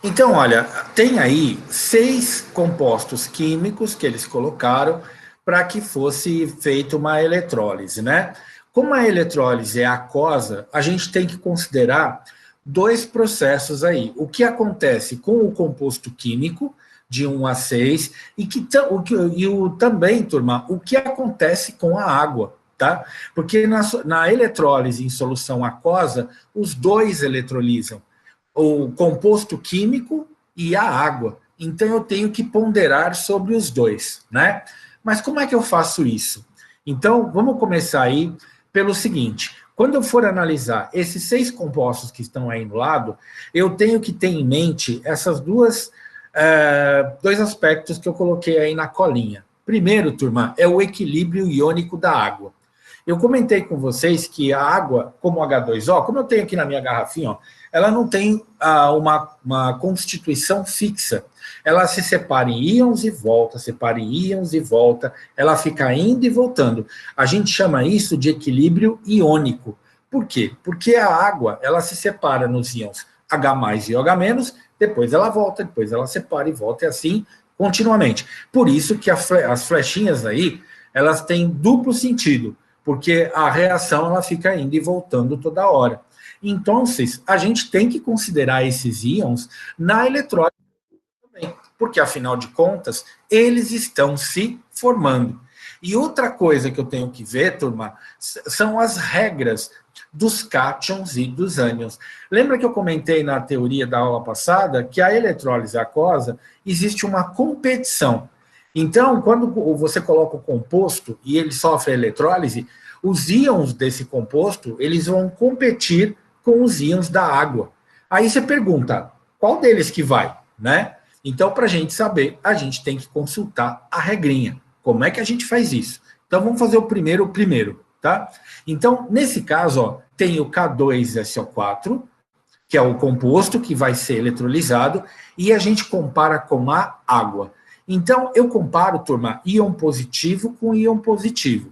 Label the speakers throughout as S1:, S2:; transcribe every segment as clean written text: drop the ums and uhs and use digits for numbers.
S1: Então, olha, tem aí 6 compostos químicos que eles colocaram para que fosse feita uma eletrólise, né? Como a eletrólise é aquosa, a gente tem que considerar dois processos aí. O que acontece com o composto químico, de 1 a 6, também, turma, o que acontece com a água, tá? Porque na eletrólise em solução aquosa, os dois eletrolizam o composto químico e a água. Então eu tenho que ponderar sobre os dois, né? Mas como é que eu faço isso? Então vamos começar aí pelo seguinte: quando eu for analisar esses 6 compostos que estão aí no lado, eu tenho que ter em mente essas dois aspectos que eu coloquei aí na colinha. Primeiro, turma, é o equilíbrio iônico da água. Eu comentei com vocês que a água, como H2O, como eu tenho aqui na minha garrafinha, ó, ela não tem uma constituição fixa. Ela se separa em íons e volta, separa em íons e volta, ela fica indo e voltando. A gente chama isso de equilíbrio iônico. Por quê? Porque a água, ela se separa nos íons H+, e OH-, depois ela volta, depois ela separa e volta, e assim continuamente. Por isso que as flechinhas aí, elas têm duplo sentido, porque a reação ela fica indo e voltando toda hora. Então, a gente tem que considerar esses íons na eletrólise também, porque, afinal de contas, eles estão se formando. E outra coisa que eu tenho que ver, turma, são as regras dos cátions e dos ânions. Lembra que eu comentei na teoria da aula passada que a eletrólise aquosa existe uma competição. Então, quando você coloca o composto e ele sofre a eletrólise, os íons desse composto, eles vão competir com os íons da água. Aí você pergunta, qual deles que vai, né? Então, para a gente saber, a gente tem que consultar a regrinha. Como é que a gente faz isso? Então, vamos fazer o primeiro, tá? Então, nesse caso, ó, tem o K2SO4, que é o composto que vai ser eletrolizado, e a gente compara com a água. Então, eu comparo, turma, íon positivo com íon positivo,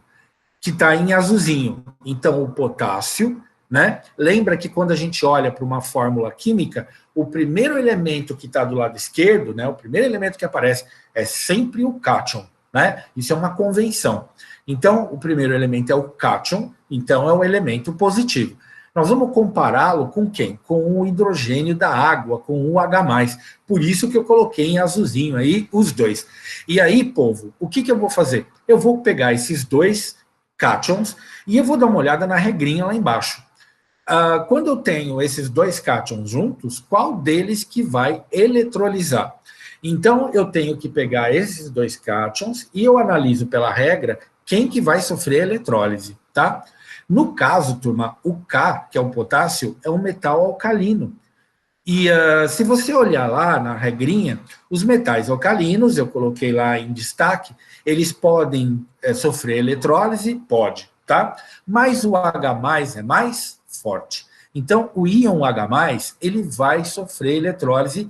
S1: que está em azulzinho. Então, o potássio, né? Lembra que quando a gente olha para uma fórmula química, o primeiro elemento que está do lado esquerdo, né? O primeiro elemento que aparece é sempre o cátion, né? Isso é uma convenção. Então, o primeiro elemento é o cátion, então é o elemento positivo. Nós vamos compará-lo com quem? Com o hidrogênio da água, com o H+. Por isso que eu coloquei em azulzinho aí os dois. E aí, povo, o que eu vou fazer? Eu vou pegar esses dois cátions e eu vou dar uma olhada na regrinha lá embaixo. Quando eu tenho esses dois cátions juntos, qual deles que vai eletrolizar? Então, eu tenho que pegar esses dois cátions e eu analiso pela regra quem que vai sofrer eletrólise, tá? No caso, turma, o K, que é o potássio, é um metal alcalino. E se você olhar lá na regrinha, os metais alcalinos, eu coloquei lá em destaque, eles podem sofrer eletrólise? Pode, tá? Mas o H+, é mais forte. Então, o íon H+, ele vai sofrer eletrólise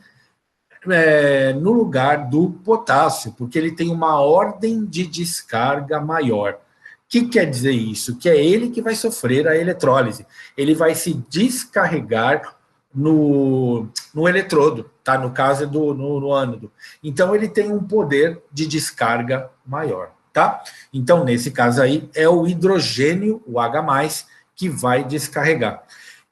S1: no lugar do potássio, porque ele tem uma ordem de descarga maior. O que quer dizer isso? Que é ele que vai sofrer a eletrólise. Ele vai se descarregar no eletrodo, tá? No caso no ânodo. Então, ele tem um poder de descarga maior, tá? Então, nesse caso aí, é o hidrogênio, o H+, que vai descarregar.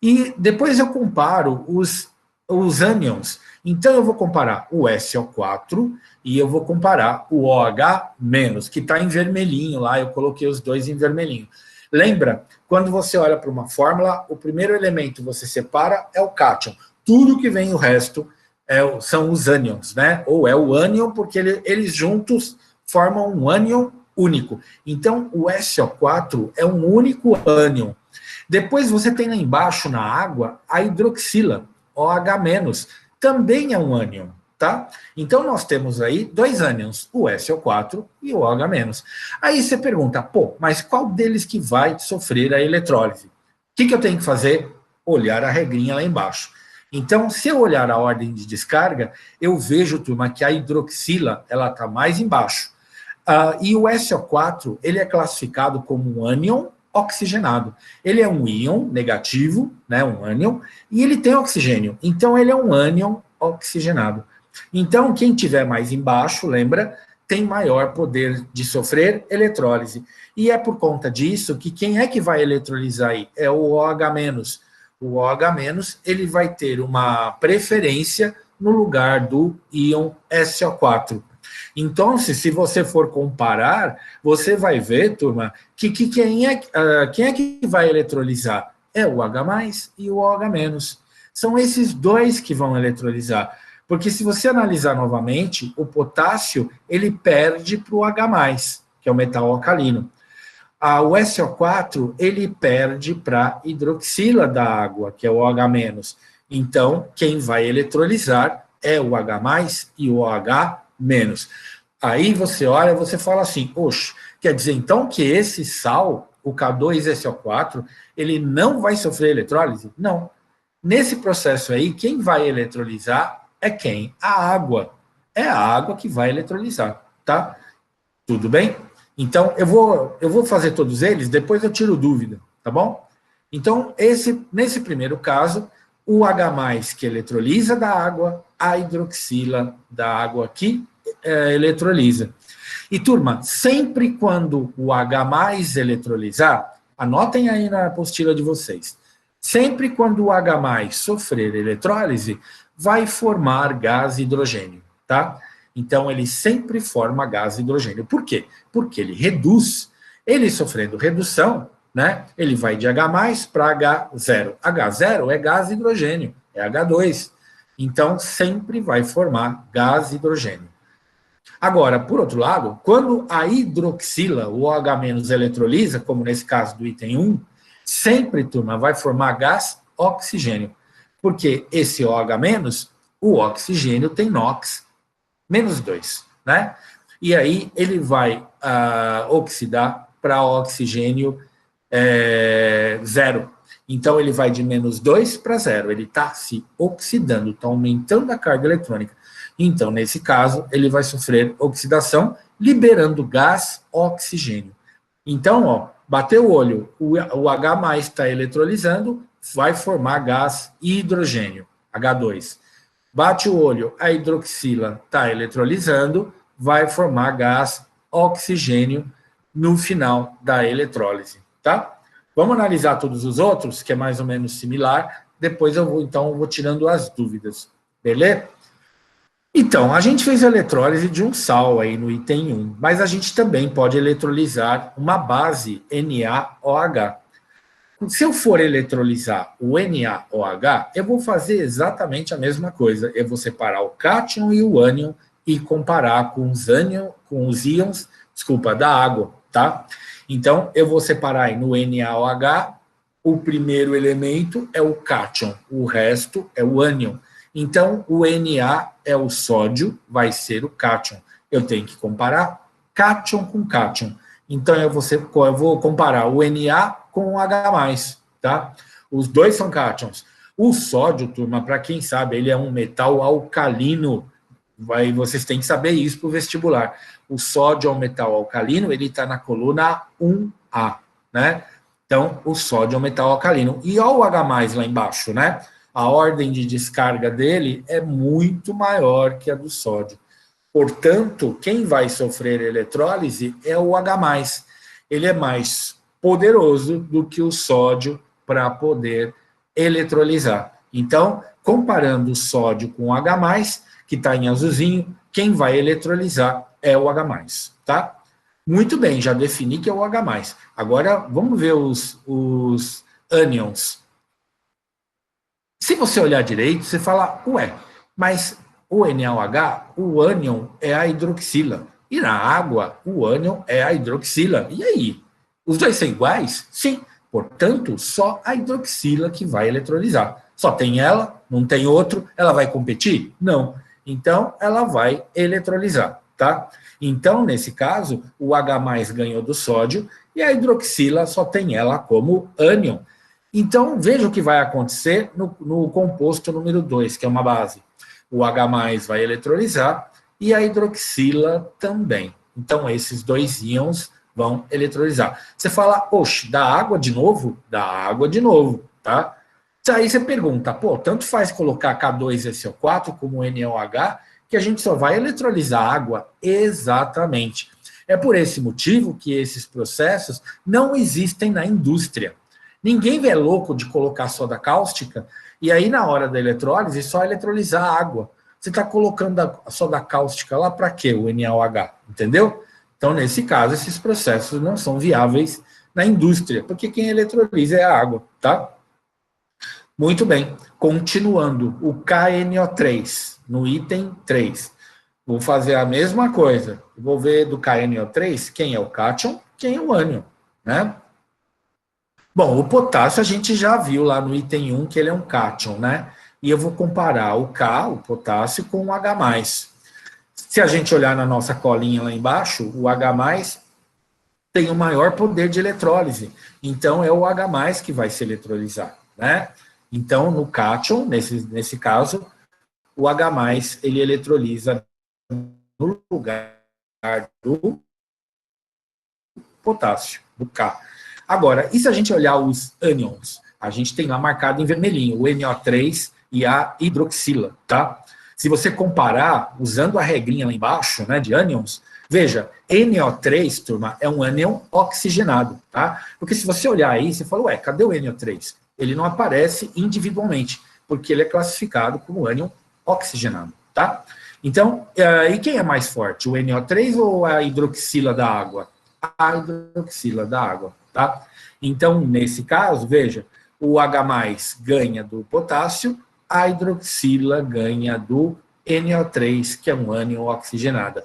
S1: E depois eu comparo os ânions. Então, eu vou comparar o SO4 e eu vou comparar o OH-, que está em vermelhinho lá, eu coloquei os dois em vermelhinho. Lembra, quando você olha para uma fórmula, o primeiro elemento você separa é o cátion. Tudo que vem o resto são os ânions, né? Ou é o ânion, porque eles juntos formam um ânion único. Então, o SO4 é um único ânion. Depois você tem lá embaixo, na água, a hidroxila, OH-, também é um ânion, tá? Então, nós temos aí dois ânions, o SO4 e o OH-. Aí você pergunta, pô, mas qual deles que vai sofrer a eletrólise? O que eu tenho que fazer? Olhar a regrinha lá embaixo. Então, se eu olhar a ordem de descarga, eu vejo, turma, que a hidroxila, ela está mais embaixo. E o SO4, ele é classificado como um ânion oxigenado. Ele é um íon negativo, né, um ânion, e ele tem oxigênio. Então, ele é um ânion oxigenado. Então, quem tiver mais embaixo, lembra, tem maior poder de sofrer eletrólise. E é por conta disso que quem é que vai eletrolizar aí? É o OH-. O OH-, ele vai ter uma preferência no lugar do íon SO4. Então, se você for comparar, você vai ver, turma, que quem é que vai eletrolizar? É o H+, e o OH-. São esses dois que vão eletrolizar. Porque se você analisar novamente, o potássio, ele perde para o H+, que é o metal alcalino. O SO4, ele perde para a hidroxila da água, que é o OH-. Então, quem vai eletrolizar é o H+, e o OH-. Aí você olha, você fala assim, oxe, quer dizer então que esse sal, o K2SO4, ele não vai sofrer eletrólise? Não. Nesse processo aí, quem vai eletrolizar é quem? A água. É a água que vai eletrolizar, tá? Tudo bem? Então, eu vou fazer todos eles, depois eu tiro dúvida, tá bom? Então, nesse primeiro caso, o H+, que eletrolisa da água, a hidroxila da água que eletrolisa. E, turma, sempre quando o H+ eletrolizar, anotem aí na apostila de vocês, sempre quando o H+ sofrer eletrólise, vai formar gás hidrogênio, tá? Então, ele sempre forma gás hidrogênio. Por quê? Porque ele reduz. Ele sofrendo redução, né? Ele vai de H+ para H0. H0 é gás hidrogênio, é H2. Então, sempre vai formar gás hidrogênio. Agora, por outro lado, quando a hidroxila, o OH- eletrolisa, como nesse caso do item 1, sempre, turma, vai formar gás oxigênio. Porque esse OH-, o oxigênio tem NOx -2, né? E aí ele vai oxidar para oxigênio 0. Então ele vai de -2 para 0. Ele está se oxidando, está aumentando a carga eletrônica. Então, nesse caso, ele vai sofrer oxidação, liberando gás oxigênio. Então, ó, bateu o olho, o H+ está eletrolizando, vai formar gás hidrogênio, H2. Bate o olho, a hidroxila está eletrolizando, vai formar gás oxigênio no final da eletrólise, tá? Vamos analisar todos os outros, que é mais ou menos similar, depois eu vou tirando as dúvidas, beleza? Então, a gente fez a eletrólise de um sal aí no item 1, mas a gente também pode eletrolizar uma base NaOH. Se eu for eletrolizar o NaOH, eu vou fazer exatamente a mesma coisa. Eu vou separar o cátion e o ânion e comparar com os íons, da água, tá? Então, eu vou separar aí no NaOH, o primeiro elemento é o cátion, o resto é o ânion. Então, o Na é o sódio, vai ser o cátion. Eu tenho que comparar cátion com cátion. Então, eu vou comparar o Na com o H+, tá? Os dois são cátions. O sódio, turma, para quem sabe, ele é um metal alcalino. Vocês têm que saber isso para o vestibular. O sódio é um metal alcalino, ele está na coluna 1A, né? Então, o sódio é um metal alcalino. E olha o H+ lá embaixo, né? A ordem de descarga dele é muito maior que a do sódio. Portanto, quem vai sofrer eletrólise é o H+. Ele é mais poderoso do que o sódio para poder eletrolizar. Então, comparando o sódio com o H+, que está em azulzinho, quem vai eletrolizar é o H+, tá? Muito bem, já defini que é o H+. Agora, vamos ver os ânions. Se você olhar direito, você fala, ué, mas o NaOH, o ânion é a hidroxila. E na água, o ânion é a hidroxila. E aí? Os dois são iguais? Sim. Portanto, só a hidroxila que vai eletrolizar. Só tem ela, não tem outro, ela vai competir? Não. Então, ela vai eletrolizar, tá? Então, nesse caso, o H+ ganhou do sódio e a hidroxila só tem ela como ânion. Então, veja o que vai acontecer no composto número 2, que é uma base. O H+ vai eletrolizar e a hidroxila também. Então, esses dois íons vão eletrolizar. Você fala, oxe, da água de novo? Da água de novo, tá? Aí você pergunta, pô, tanto faz colocar K2SO4 como NaOH, que a gente só vai eletrolizar água? Exatamente. É por esse motivo que esses processos não existem na indústria. Ninguém é louco de colocar soda cáustica e aí na hora da eletrólise só eletrolizar a água. Você está colocando a soda cáustica lá para quê, o NaOH? Entendeu? Então, nesse caso, esses processos não são viáveis na indústria, porque quem eletrolisa é a água, tá? Muito bem. Continuando, o KNO3, no item 3. Vou fazer a mesma coisa. Vou ver do KNO3 quem é o cátion, quem é o ânion, né? Bom, o potássio a gente já viu lá no item 1 que ele é um cátion, né? E eu vou comparar o K, o potássio, com o H+. Se a gente olhar na nossa colinha lá embaixo, o H+, tem o maior poder de eletrólise. Então, é o H+, que vai se eletrolizar, né? Então, no cátion, nesse caso, o H+, ele eletrolisa no lugar do potássio, do K. Agora, e se a gente olhar os ânions? A gente tem lá marcado em vermelhinho, o NO3 e a hidroxila, tá? Se você comparar, usando a regrinha lá embaixo, né, de ânions, veja, NO3, turma, é um ânion oxigenado, tá? Porque se você olhar aí, você fala, ué, cadê o NO3? Ele não aparece individualmente, porque ele é classificado como ânion oxigenado, tá? Então, e quem é mais forte, o NO3 ou a hidroxila da água? A hidroxila da água, tá? Então, nesse caso, veja, o H+ ganha do potássio, a hidroxila ganha do NO3, que é um ânion oxigenado.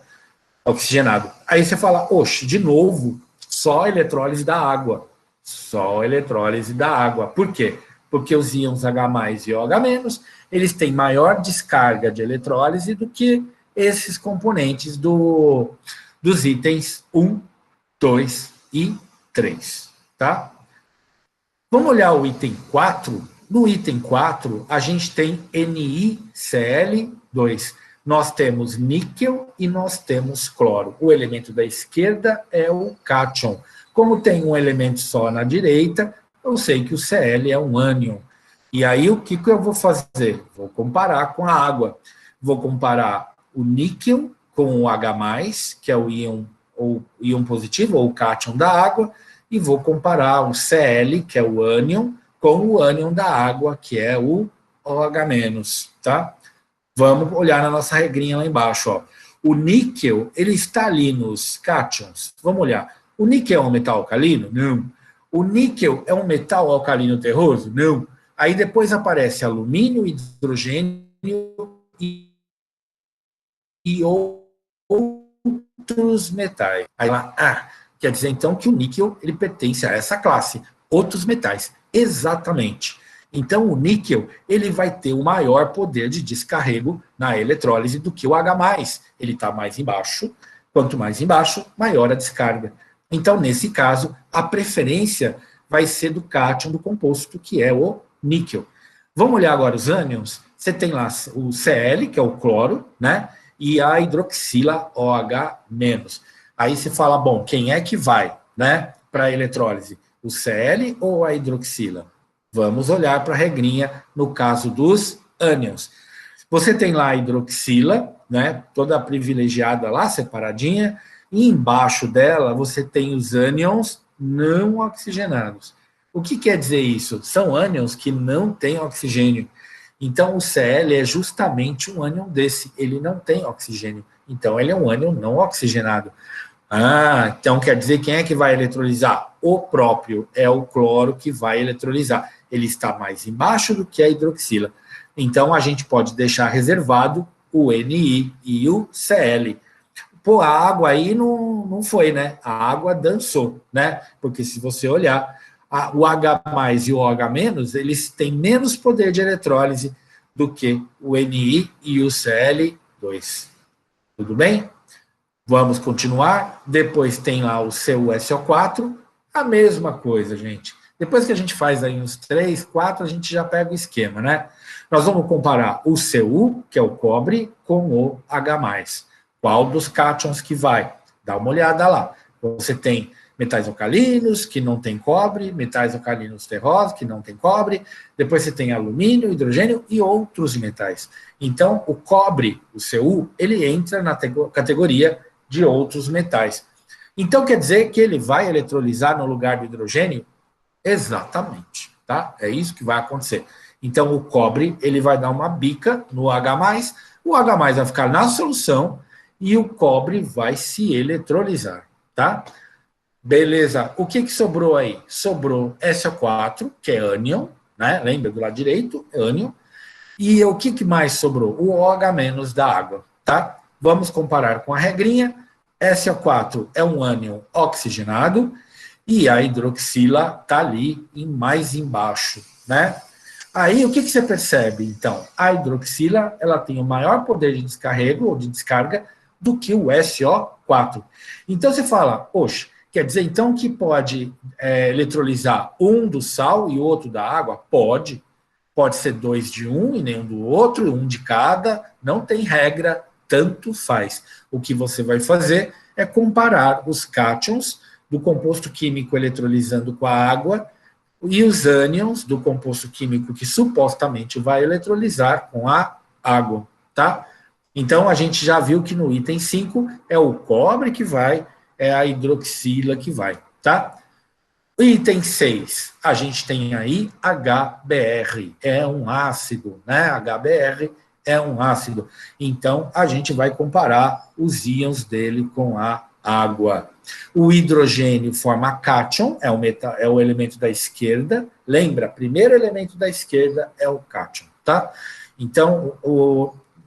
S1: Aí você fala, oxe, de novo, só eletrólise da água. Só eletrólise da água. Por quê? Porque os íons H+ e OH-, eles têm maior descarga de eletrólise do que esses componentes dos itens 1, 2 e 3, tá? Vamos olhar o item 4. No item 4, a gente tem NiCl2. Nós temos níquel e nós temos cloro. O elemento da esquerda é o cátion. Como tem um elemento só na direita, eu sei que o Cl é um ânion. E aí, o que eu vou fazer? Vou comparar com a água. Vou comparar o níquel com o H+, que é o íon positivo, ou o cátion da água, e vou comparar o Cl, que é o ânion, com o ânion da água, que é o OH-, tá? Vamos olhar na nossa regrinha lá embaixo, ó. O níquel, ele está ali nos cátions. Vamos olhar. O níquel é um metal alcalino? Não. O níquel é um metal alcalino terroso? Não. Aí depois aparece alumínio, hidrogênio e outros metais. Aí lá, quer dizer então que o níquel ele pertence a essa classe, outros metais. Exatamente. Então o níquel ele vai ter o maior poder de descarrego na eletrólise do que o H+. Ele está mais embaixo, quanto mais embaixo, maior a descarga. Então nesse caso, a preferência vai ser do cátion do composto, que é o níquel. Vamos olhar agora os ânions. Você tem lá o Cl, que é o cloro, né? E a hidroxila OH-. Aí você fala, bom, quem é que vai, né, para a eletrólise? O Cl ou a hidroxila? Vamos olhar para a regrinha no caso dos ânions. Você tem lá a hidroxila, né, toda privilegiada lá, separadinha, e embaixo dela você tem os ânions não oxigenados. O que quer dizer isso? São ânions que não têm oxigênio. Então, o Cl é justamente um ânion desse, ele não tem oxigênio. Então, ele é um ânion não oxigenado. Então quer dizer quem é que vai eletrolizar? O próprio, é o cloro que vai eletrolizar. Ele está mais embaixo do que a hidroxila. Então, a gente pode deixar reservado o Ni e o Cl. Pô, a água aí não foi, né? A água dançou, né? Porque se você olhar, o H+ e o OH-, eles têm menos poder de eletrólise do que o Ni e o Cl2. Tudo bem? Vamos continuar. Depois tem lá o CuSO4, a mesma coisa, gente. Depois que a gente faz aí uns 3, 4, a gente já pega o esquema, né? Nós vamos comparar o Cu, que é o cobre, com o H+. Qual dos cátions que vai? Dá uma olhada lá. Você tem metais alcalinos, que não tem cobre, metais alcalinos terrosos, que não tem cobre, depois você tem alumínio, hidrogênio e outros metais. Então, o cobre, o Cu, ele entra na categoria de outros metais. Então, quer dizer que ele vai eletrolizar no lugar do hidrogênio? Exatamente, tá? É isso que vai acontecer. Então, o cobre, ele vai dar uma bica no H+, o H+ vai ficar na solução e o cobre vai se eletrolizar, tá? Beleza. O que sobrou aí? Sobrou SO4, que é ânion, né? Lembra do lado direito? Ânion. E o que mais sobrou? O OH- da água, tá? Vamos comparar com a regrinha. SO4 é um ânion oxigenado e a hidroxila está ali mais embaixo, né? Aí, o que você percebe, então? A hidroxila, ela tem o maior poder de descarrego ou de descarga do que o SO4. Então, você fala, poxa, quer dizer, então, que pode eletrolizar um do sal e outro da água? Pode. Pode ser 2 de um e nenhum do outro, um de cada, não tem regra, tanto faz. O que você vai fazer é comparar os cátions do composto químico eletrolizando com a água e os ânions do composto químico que supostamente vai eletrolizar com a água, tá? Então, a gente já viu que no item 5 é o cobre que vai, é a hidroxila que vai, tá? Item 6, a gente tem aí HBr, é um ácido, né? HBr é um ácido. Então, a gente vai comparar os íons dele com a água. O hidrogênio forma cátion, é o elemento da esquerda. Lembra, primeiro elemento da esquerda é o cátion, tá? Então,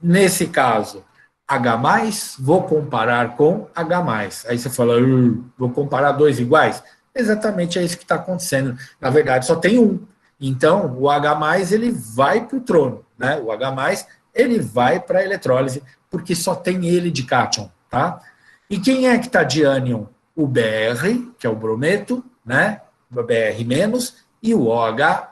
S1: nesse caso, H+, vou comparar com H+. Aí você fala, vou comparar dois iguais? Exatamente é isso que está acontecendo. Na verdade, só tem um. Então, o H+, ele vai para o trono, né? O H+, ele vai para a eletrólise, porque só tem ele de cátion, tá? E quem é que está de ânion? O Br, que é o brometo, né? O Br-, e o OH-.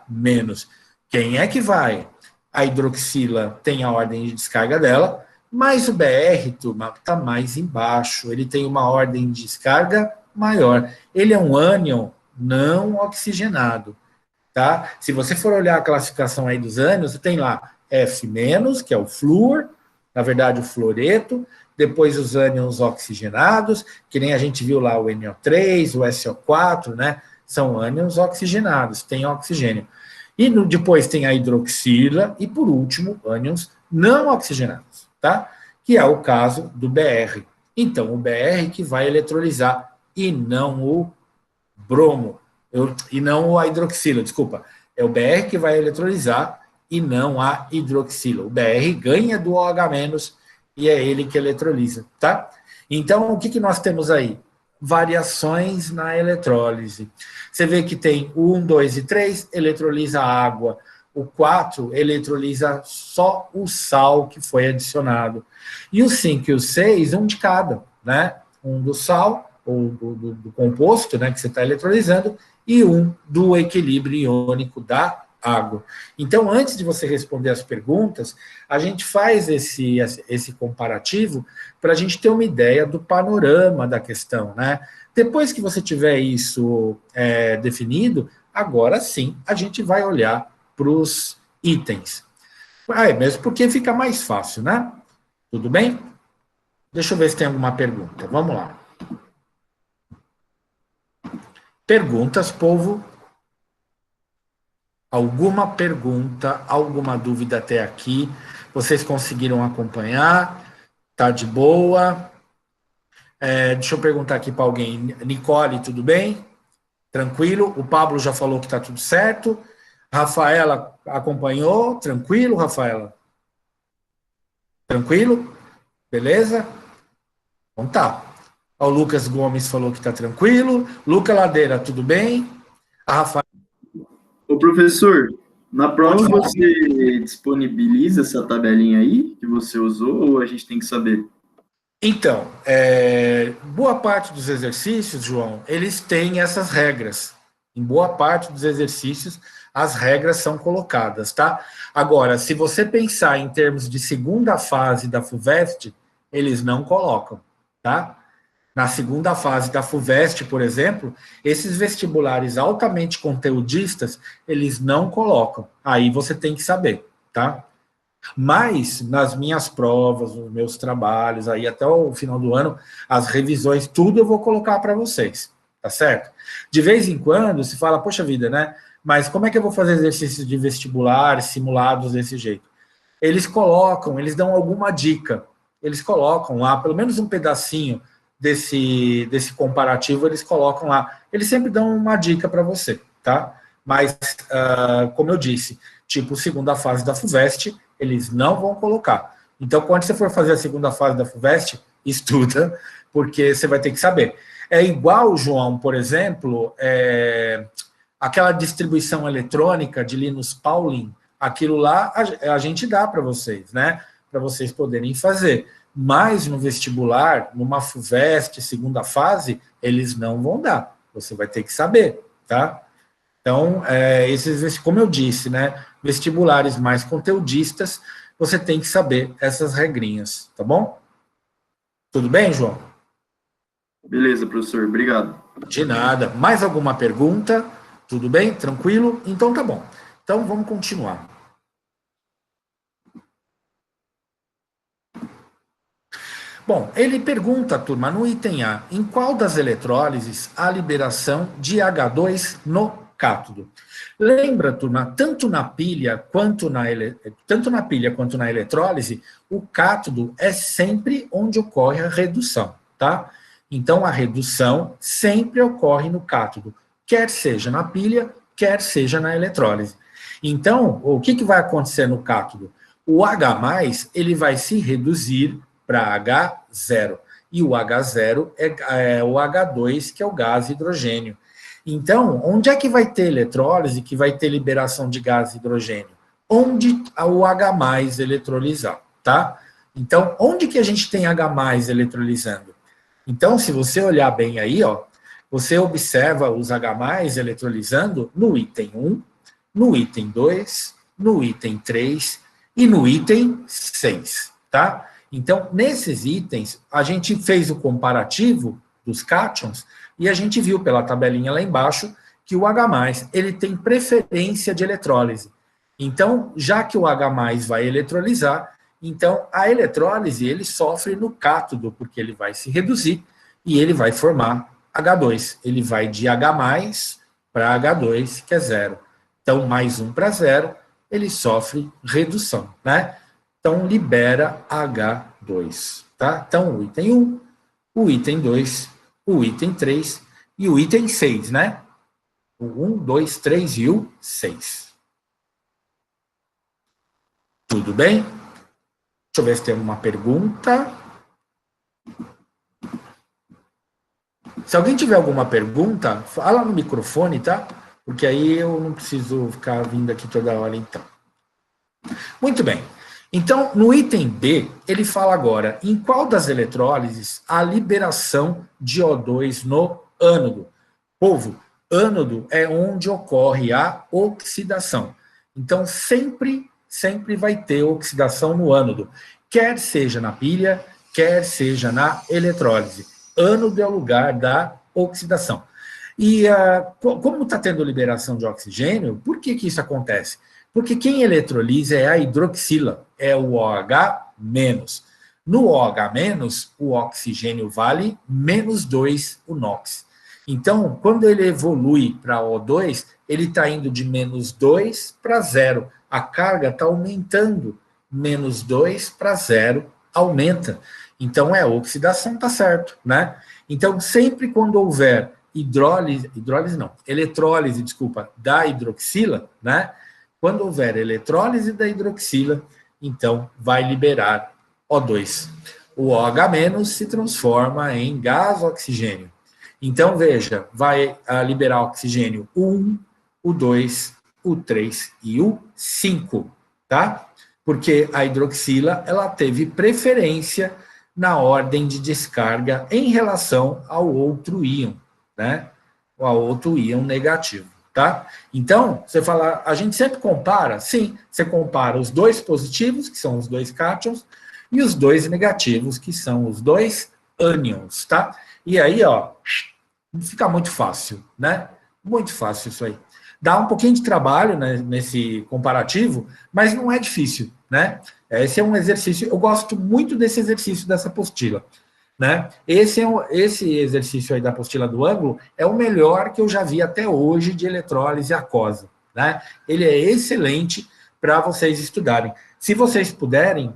S1: Quem é que vai? A hidroxila tem a ordem de descarga dela, mas o Br, turma, está mais embaixo. Ele tem uma ordem de descarga maior. Ele é um ânion não oxigenado, tá? Se você for olhar a classificação aí dos ânions, você tem lá F-, que é o flúor, na verdade o fluoreto, depois os ânions oxigenados, que nem a gente viu lá o NO3, o SO4, né? São ânions oxigenados, tem oxigênio. E depois tem a hidroxila e, por último, ânions não oxigenados, tá? Que é o caso do Br. Então, o Br que vai eletrolizar e não o bromo, e não a hidroxila, desculpa. É o Br que vai eletrolizar e não a hidroxila. O Br ganha do OH- e é ele que eletroliza, tá? Então, o que nós temos aí? Variações na eletrólise. Você vê que tem o 1, 2 e 3, eletrolisa a água. O 4 eletrolisa só o sal que foi adicionado. E o 5 e o 6, um de cada, né? Um do sal, ou do composto, né, que você está eletrolizando, e um do equilíbrio iônico da água. Então, antes de você responder as perguntas, a gente faz esse comparativo para a gente ter uma ideia do panorama da questão, né? Depois que você tiver isso definido, agora sim a gente vai olhar para os itens. Mesmo porque fica mais fácil, né? Tudo bem? Deixa eu ver se tem alguma pergunta. Vamos lá. Perguntas, povo? Alguma pergunta, alguma dúvida até aqui? Vocês conseguiram acompanhar? Tá de boa? Deixa eu perguntar aqui para alguém. Nicole, tudo bem? Tranquilo? O Pablo já falou que está tudo certo. Rafaela acompanhou? Tranquilo, Rafaela? Tranquilo? Beleza? Então tá. O Lucas Gomes falou que está tranquilo. Luca Ladeira, tudo bem? A Rafaela...
S2: Ô, professor, na prova você disponibiliza essa tabelinha aí que você usou ou a gente tem que saber?
S1: Então, boa parte dos exercícios, João, eles têm essas regras. Em boa parte dos exercícios, as regras são colocadas, tá? Agora, se você pensar em termos de segunda fase da FUVEST, eles não colocam, tá? Na segunda fase da FUVEST, por exemplo, esses vestibulares altamente conteudistas, eles não colocam. Aí você tem que saber, tá? Mas, nas minhas provas, nos meus trabalhos, aí até o final do ano, as revisões, tudo eu vou colocar para vocês, tá certo? De vez em quando, se fala, poxa vida, né? Mas como é que eu vou fazer exercícios de vestibular, simulados desse jeito? Eles colocam, eles dão alguma dica. Eles colocam lá, pelo menos um pedacinho desse comparativo, eles colocam lá. Eles sempre dão uma dica para você, tá? Mas, como eu disse, tipo, segunda fase da FUVEST, eles não vão colocar. Então, quando você for fazer a segunda fase da FUVEST, estuda, porque você vai ter que saber. É igual, João, por exemplo, aquela distribuição eletrônica de Linus Pauling, aquilo lá a gente dá para vocês, né? Para vocês poderem fazer. Mas no vestibular, numa FUVEST, segunda fase, eles não vão dar. Você vai ter que saber, tá? Então, esses, como eu disse, né? Vestibulares mais conteudistas, você tem que saber essas regrinhas, tá bom? Tudo bem, João?
S2: Beleza, professor. Obrigado.
S1: De nada. Mais alguma pergunta? Tudo bem? Tranquilo? Então tá bom. Então vamos continuar. Bom, ele pergunta, turma, no item A, em qual das eletrólises há liberação de H2 no cátodo? Lembra, turma, tanto na pilha quanto na eletrólise, o cátodo é sempre onde ocorre a redução, tá? Então, a redução sempre ocorre no cátodo, quer seja na pilha, quer seja na eletrólise. Então, o que vai acontecer no cátodo? O H+, ele vai se reduzir para H0. E o H0 é o H2, que é o gás hidrogênio. Então, onde é que vai ter eletrólise, que vai ter liberação de gás hidrogênio? Onde o H+ eletrolizar, tá? Então, onde que a gente tem H+ eletrolizando? Então, se você olhar bem aí, ó, você observa os H+ eletrolizando no item 1, no item 2, no item 3 e no item 6, tá? Então, nesses itens, a gente fez o comparativo dos cátions e a gente viu pela tabelinha lá embaixo que o H+, ele tem preferência de eletrólise. Então, já que o H+ vai eletrolizar, então a eletrólise ele sofre no cátodo, porque ele vai se reduzir e ele vai formar H2. Ele vai de H+ para H2, que é 0. Então, mais 1 para 0, ele sofre redução, né? Então, libera H2, tá? Então, o item 1, o item 2, o item 3 e o item 6, né? O 1, 2, 3 e o 6. Tudo bem? Deixa eu ver se tem alguma pergunta. Se alguém tiver alguma pergunta, fala no microfone, tá? Porque aí eu não preciso ficar vindo aqui toda hora, então. Muito bem. Então, no item B, ele fala agora em qual das eletrólises há liberação de O2 no ânodo. Povo, ânodo é onde ocorre a oxidação. Então, sempre vai ter oxidação no ânodo, quer seja na pilha, quer seja na eletrólise. Ânodo é o lugar da oxidação. E como está tendo liberação de oxigênio, por que isso acontece? Porque quem eletrolisa é a hidroxila, é o OH-. No OH-, o oxigênio vale -2 o NOx. Então, quando ele evolui para O2, ele está indo de -2 para 0. A carga está aumentando. -2 para 0 aumenta. Então, oxidação, tá certo, né? Então, sempre quando houver eletrólise, da hidroxila, né? Quando houver eletrólise da hidroxila, então vai liberar O2. O OH- se transforma em gás oxigênio. Então, veja, vai liberar oxigênio o 1, o 2, o 3 e o 5, tá? Porque a hidroxila, ela teve preferência na ordem de descarga em relação ao outro íon, né? Ou ao outro íon negativo. Tá? Então, você fala, a gente sempre compara? Sim, você compara os dois positivos, que são os dois cátions, e os dois negativos, que são os dois ânions, tá? E aí, ó, fica muito fácil, né? Muito fácil isso aí. Dá um pouquinho de trabalho, né, nesse comparativo, mas não é difícil, né? Esse é um exercício, eu gosto muito desse exercício dessa apostila, né? Esse exercício aí da apostila do ângulo é o melhor que eu já vi até hoje de eletrólise aquosa, né? Ele é excelente para vocês estudarem. Se vocês puderem,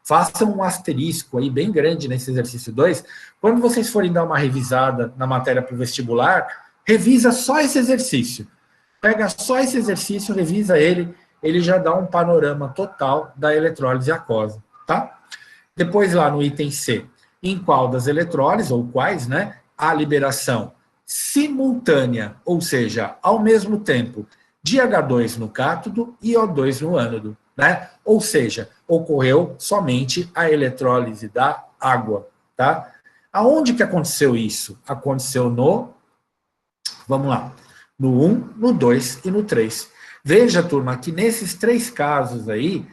S1: façam um asterisco aí bem grande nesse exercício 2. Quando vocês forem dar uma revisada na matéria para o vestibular, revisa só esse exercício. Pega só esse exercício, revisa ele já dá um panorama total da eletrólise aquosa, tá? Depois lá no item C, em qual das eletrólises, ou quais, né, a liberação simultânea, ou seja, ao mesmo tempo, de H2 no cátodo e O2 no ânodo, né? Ou seja, ocorreu somente a eletrólise da água, tá? Aonde que aconteceu isso? Aconteceu vamos lá, no 1, no 2 e no 3. Veja, turma, que nesses 3 casos aí,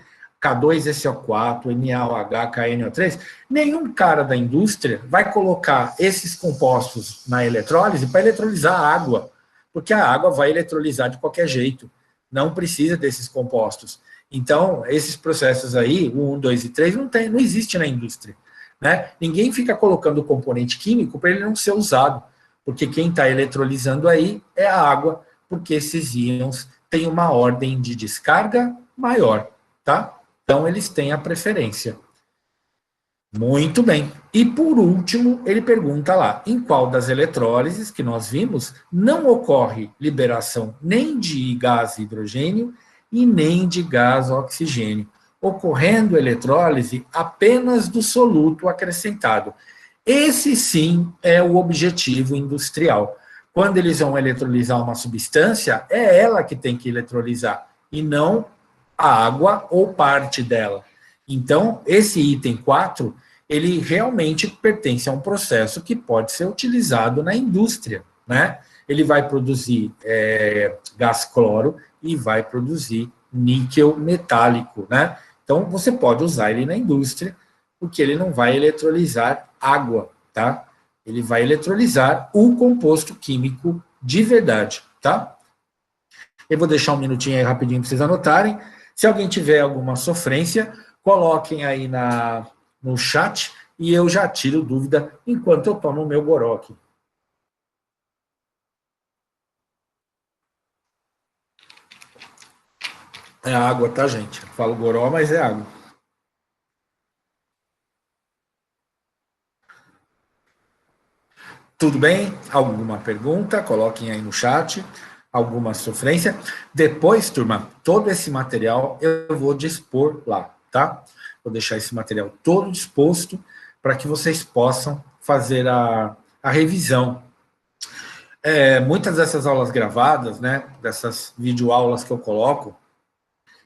S1: K2SO4, NaOH, KNO3, nenhum cara da indústria vai colocar esses compostos na eletrólise para eletrolizar a água, porque a água vai eletrolizar de qualquer jeito, não precisa desses compostos. Então, esses processos aí, o 1, 2 e 3, não existe na indústria, né? Ninguém fica colocando componente químico para ele não ser usado, porque quem está eletrolizando aí é a água, porque esses íons têm uma ordem de descarga maior, tá? Então, eles têm a preferência. Muito bem. E, por último, ele pergunta lá, em qual das eletrólises que nós vimos não ocorre liberação nem de gás hidrogênio e nem de gás oxigênio, ocorrendo eletrólise apenas do soluto acrescentado. Esse, sim, é o objetivo industrial. Quando eles vão eletrolizar uma substância, é ela que tem que eletrolizar, e não a água ou parte dela. Então, esse item 4, ele realmente pertence a um processo que pode ser utilizado na indústria, né? Ele vai produzir gás cloro e vai produzir níquel metálico, né? Então, você pode usar ele na indústria, porque ele não vai eletrolizar água, tá? Ele vai eletrolizar o composto químico de verdade, tá? Eu vou deixar um minutinho aí rapidinho para vocês anotarem. Se alguém tiver alguma sofrência, coloquem aí no chat e eu já tiro dúvida enquanto eu tomo o meu goró aqui. É água, tá, gente? Eu falo goró, mas é água. Tudo bem? Alguma pergunta? Coloquem aí no chat. Alguma sofrência? Depois, turma, todo esse material eu vou dispor lá, tá? Vou deixar esse material todo disposto para que vocês possam fazer a revisão. Muitas dessas aulas gravadas, né, dessas videoaulas que eu coloco,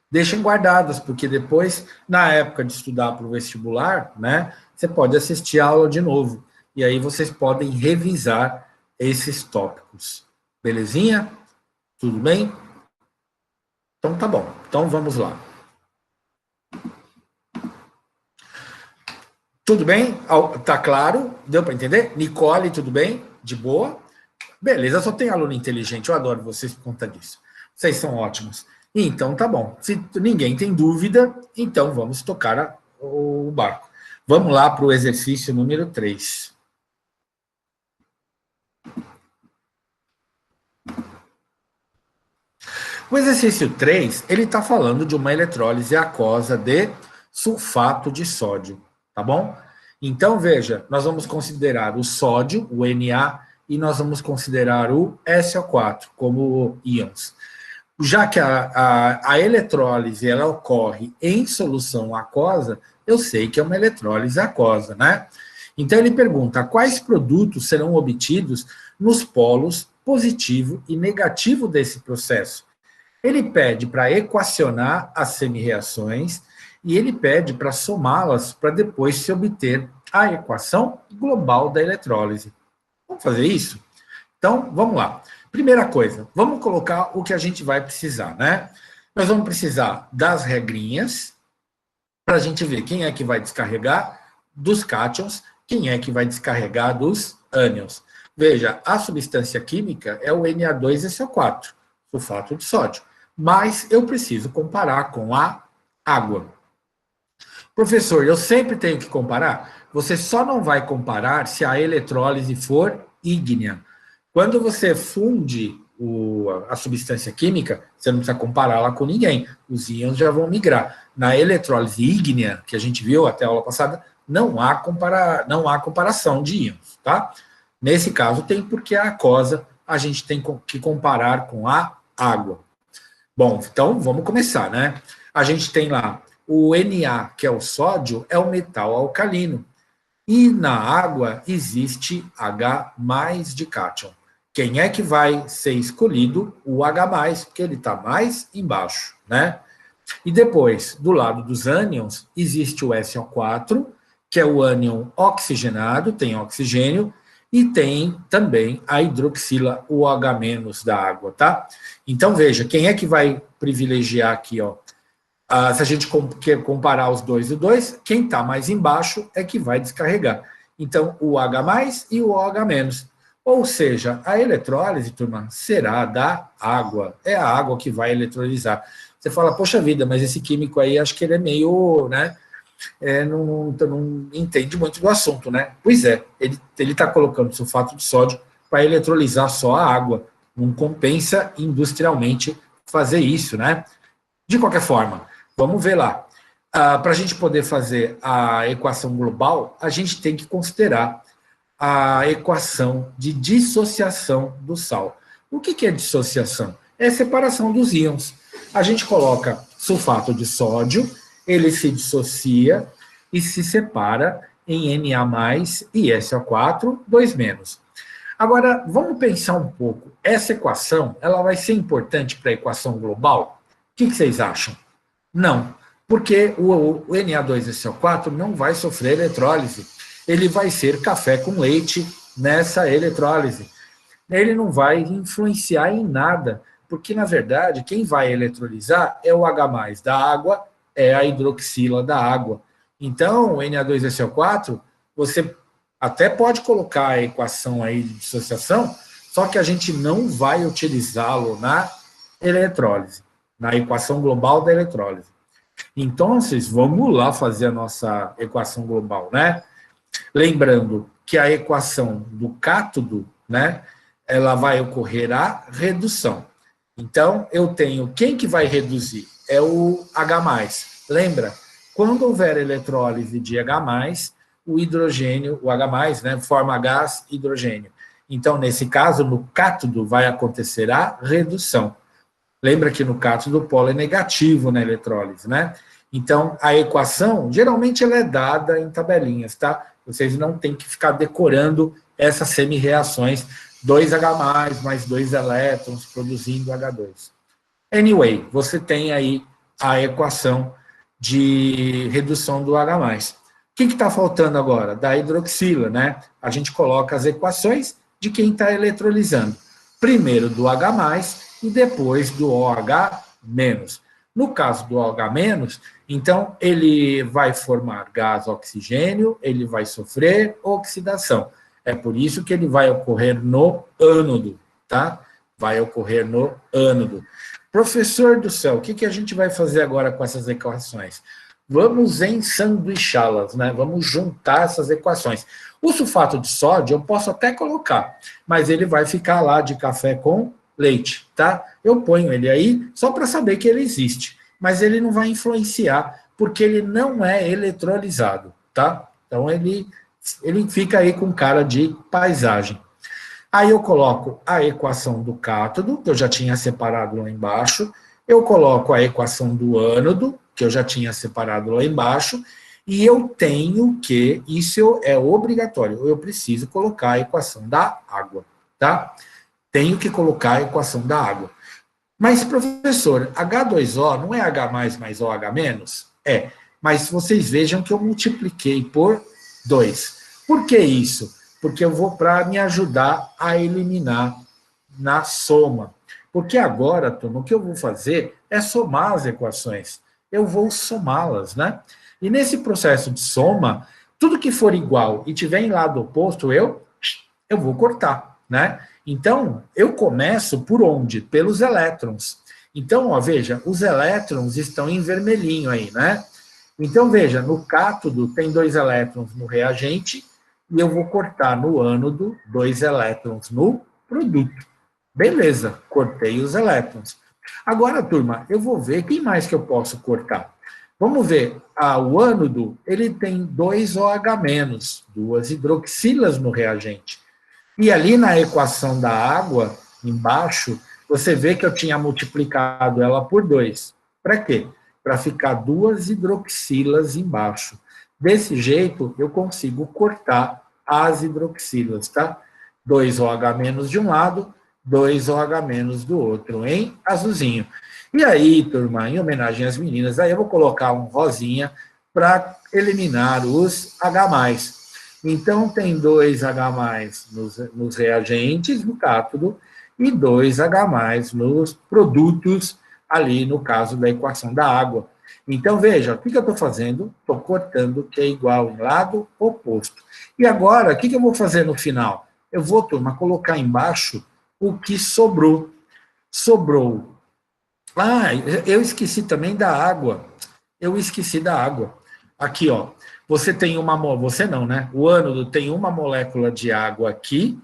S1: deixem guardadas, porque depois, na época de estudar para o vestibular, né, você pode assistir a aula de novo. E aí vocês podem revisar esses tópicos. Belezinha? Tudo bem? Então tá bom. Então vamos lá. Tudo bem? Tá claro? Deu para entender? Nicole, tudo bem? De boa? Beleza, só tem aluno inteligente. Eu adoro vocês por conta disso. Vocês são ótimos. Então tá bom. Se ninguém tem dúvida, então vamos tocar o barco. Vamos lá para o exercício número 3. O exercício 3, ele está falando de uma eletrólise aquosa de sulfato de sódio, tá bom? Então, veja, nós vamos considerar o sódio, o Na, e nós vamos considerar o SO4 como íons. Já que a eletrólise ela ocorre em solução aquosa, eu sei que é uma eletrólise aquosa, né? Então, ele pergunta quais produtos serão obtidos nos polos positivo e negativo desse processo. Ele pede para equacionar as semi-reações e ele pede para somá-las para depois se obter a equação global da eletrólise. Vamos fazer isso? Então, vamos lá. Primeira coisa, vamos colocar o que a gente vai precisar, né? Nós vamos precisar das regrinhas para a gente ver quem é que vai descarregar dos cátions quem é que vai descarregar dos ânions? Veja, a substância química é o Na2SO4, sulfato de sódio, mas eu preciso comparar com a água. Professor, eu sempre tenho que comparar? Você só não vai comparar se a eletrólise for ígnea. Quando você funde a substância química, você não precisa compará-la com ninguém. Os íons já vão migrar. Na eletrólise ígnea, que a gente viu até a aula passada, não há comparação de íons, tá? Nesse caso, tem porque a aquosa a gente tem que comparar com a água. Bom, então vamos começar, né? A gente tem lá o Na, que é o sódio, é o metal alcalino. E na água existe H+ de cátion. Quem é que vai ser escolhido? O H+, porque ele está mais embaixo, né? E depois, do lado dos ânions, existe o SO4, que é o ânion oxigenado, tem oxigênio, e tem também a hidroxila, o H- da água, tá? Então, veja, quem é que vai privilegiar aqui, ó? Se a gente quer comparar os dois e dois, quem está mais embaixo é que vai descarregar. Então, o H+ e o OH-. Ou seja, a eletrólise, turma, será da água. É a água que vai eletrolizar. Você fala, poxa vida, mas esse químico aí, acho que ele é meio, né, não entende muito do assunto, né? Pois é, ele está colocando sulfato de sódio para eletrolizar só a água. Não compensa industrialmente fazer isso, né? De qualquer forma, vamos ver lá. Para a gente poder fazer a equação global, a gente tem que considerar a equação de dissociação do sal. O que é dissociação? É separação dos íons. A gente coloca sulfato de sódio, ele se dissocia e se separa em Na+ e SO4, 2-. Agora, vamos pensar um pouco. Essa equação, ela vai ser importante para a equação global? O que vocês acham? Não, porque o Na2SO4 não vai sofrer eletrólise. Ele vai ser café com leite nessa eletrólise. Ele não vai influenciar em nada, porque, na verdade, quem vai eletrolizar é o H+ da água, é a hidroxila da água. Então, o Na2SO4, você até pode colocar a equação aí de dissociação, só que a gente não vai utilizá-lo na eletrólise, na equação global da eletrólise. Então, vamos lá fazer a nossa equação global, né? Lembrando que a equação do cátodo, né, ela vai ocorrer a redução. Então, eu tenho, quem que vai reduzir? É o H+. Lembra? Quando houver eletrólise de H+, o hidrogênio, o H+, né, forma gás hidrogênio. Então, nesse caso, no cátodo vai acontecer a redução. Lembra que no cátodo o polo é negativo na eletrólise, né? Então, a equação, geralmente, ela é dada em tabelinhas, tá? Vocês não têm que ficar decorando essas semi-reações, 2H+, mais 2 elétrons, produzindo H2. Anyway, você tem aí a equação de redução do H+. O que está faltando agora? Da hidroxila, né? A gente coloca as equações de quem está eletrolizando. Primeiro do H+, e depois do OH-. No caso do OH-, então ele vai formar gás oxigênio, ele vai sofrer oxidação. É por isso que ele vai ocorrer no ânodo, tá? Vai ocorrer no ânodo. Professor do céu, o que a gente vai fazer agora com essas equações? Vamos ensanduichá-las, né? Vamos juntar essas equações. O sulfato de sódio eu posso até colocar, mas ele vai ficar lá de café com leite, tá? Eu ponho ele aí só para saber que ele existe, mas ele não vai influenciar, porque ele não é eletrolizado, tá? Então, ele fica aí com cara de paisagem. Aí eu coloco a equação do cátodo, que eu já tinha separado lá embaixo, eu coloco a equação do ânodo, que eu já tinha separado lá embaixo, e eu tenho que, isso é obrigatório, eu preciso colocar a equação da água, tá? Tenho que colocar a equação da água. Mas, professor, H2O não é H+ mais OH-? É, mas vocês vejam que eu multipliquei por 2. Por que isso? Porque eu vou para me ajudar a eliminar na soma. Porque agora, turma, o que eu vou fazer é somar as equações. Eu vou somá-las, né? E nesse processo de soma, Tudo que for igual e tiver em lado oposto, eu vou cortar, né? Então, eu começo por onde? Pelos elétrons. Então, ó, veja, os elétrons estão em vermelhinho aí, né? Então, veja, no cátodo tem 2 elétrons no reagente e eu vou cortar no ânodo 2 elétrons no produto. Beleza, cortei os elétrons. Agora, turma, eu vou ver quem mais que eu posso cortar. Vamos ver, o ânodo, ele tem 2 OH-, 2 hidroxilas no reagente. E ali na equação da água, embaixo, você vê que eu tinha multiplicado ela por 2. Para quê? Para ficar 2 hidroxilas embaixo. Desse jeito, eu consigo cortar as hidroxilas, tá? 2 OH- de um lado, 2 OH- do outro, em azulzinho. E aí, turma, em homenagem às meninas, aí eu vou colocar um rosinha para eliminar os H+. Então, tem 2 H+ nos reagentes, no cátodo, e 2 H+ nos produtos, ali no caso da equação da água. Então, veja, o que eu estou fazendo? Estou cortando que é igual em lado oposto. E agora, o que eu vou fazer no final? Eu vou, turma, colocar embaixo o que sobrou. Sobrou. Eu esqueci também da água. Eu esqueci da água. Aqui, ó. Você tem uma... Você não, né? O ânodo tem uma molécula de água aqui,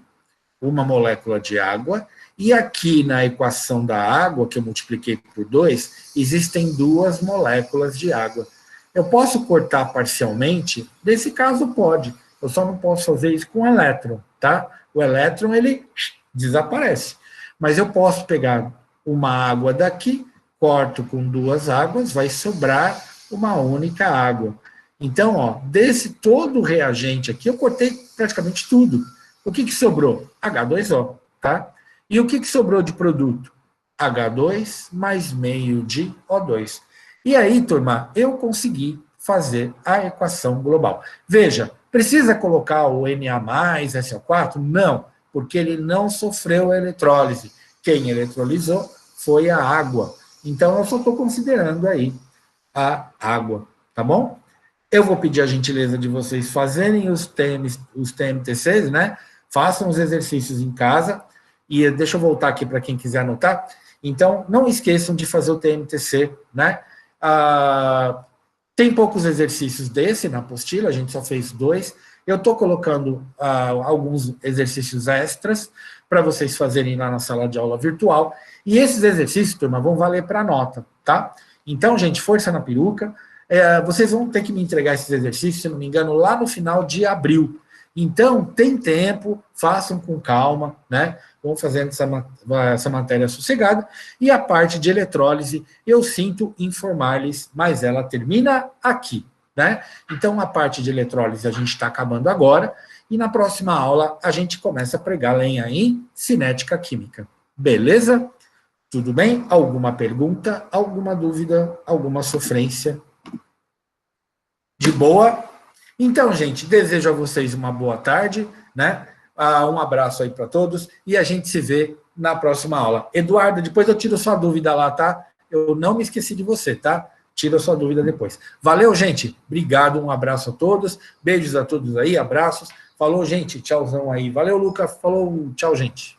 S1: uma molécula de água, e aqui na equação da água, que eu multipliquei por 2, existem 2 moléculas de água. Eu posso cortar parcialmente? Nesse caso, pode. Eu só não posso fazer isso com o elétron, tá? O elétron, ele desaparece. Mas eu posso pegar uma água daqui, corto com 2 águas, vai sobrar uma única água. Então, ó, desse todo o reagente aqui, eu cortei praticamente tudo. O que sobrou? H2O, tá? E o que sobrou de produto? H2 mais meio de O2. E aí, turma, eu consegui fazer a equação global. Veja, precisa colocar o Na+, SO4? Não, porque ele não sofreu eletrólise. Quem eletrolizou foi a água. Então, eu só estou considerando aí a água, tá bom? Eu vou pedir a gentileza de vocês fazerem os TMTCs, né? Façam os exercícios em casa. E deixa eu voltar aqui para quem quiser anotar. Então, não esqueçam de fazer o TMTC, né? Tem poucos exercícios desse na apostila, a gente só fez 2. Eu estou colocando alguns exercícios extras para vocês fazerem lá na sala de aula virtual. E esses exercícios, turma, vão valer para nota, tá? Então, gente, força na peruca. Vocês vão ter que me entregar esses exercícios, se não me engano, lá no final de abril. Então, tem tempo, façam com calma, né? Vão fazendo essa matéria sossegada. E a parte de eletrólise, eu sinto informar-lhes, mas ela termina aqui, né? Então, a parte de eletrólise a gente está acabando agora, e na próxima aula a gente começa a pregar lenha em cinética química. Beleza? Tudo bem? Alguma pergunta, alguma dúvida, alguma sofrência? De boa? Então, gente, desejo a vocês uma boa tarde, né? Um abraço aí para todos e a gente se vê na próxima aula. Eduardo, depois eu tiro sua dúvida lá, tá? Eu não me esqueci de você, tá? Tiro a sua dúvida depois. Valeu, gente. Obrigado, um abraço a todos. Beijos a todos aí, abraços. Falou, gente. Tchauzão aí. Valeu, Luca. Falou, tchau, gente.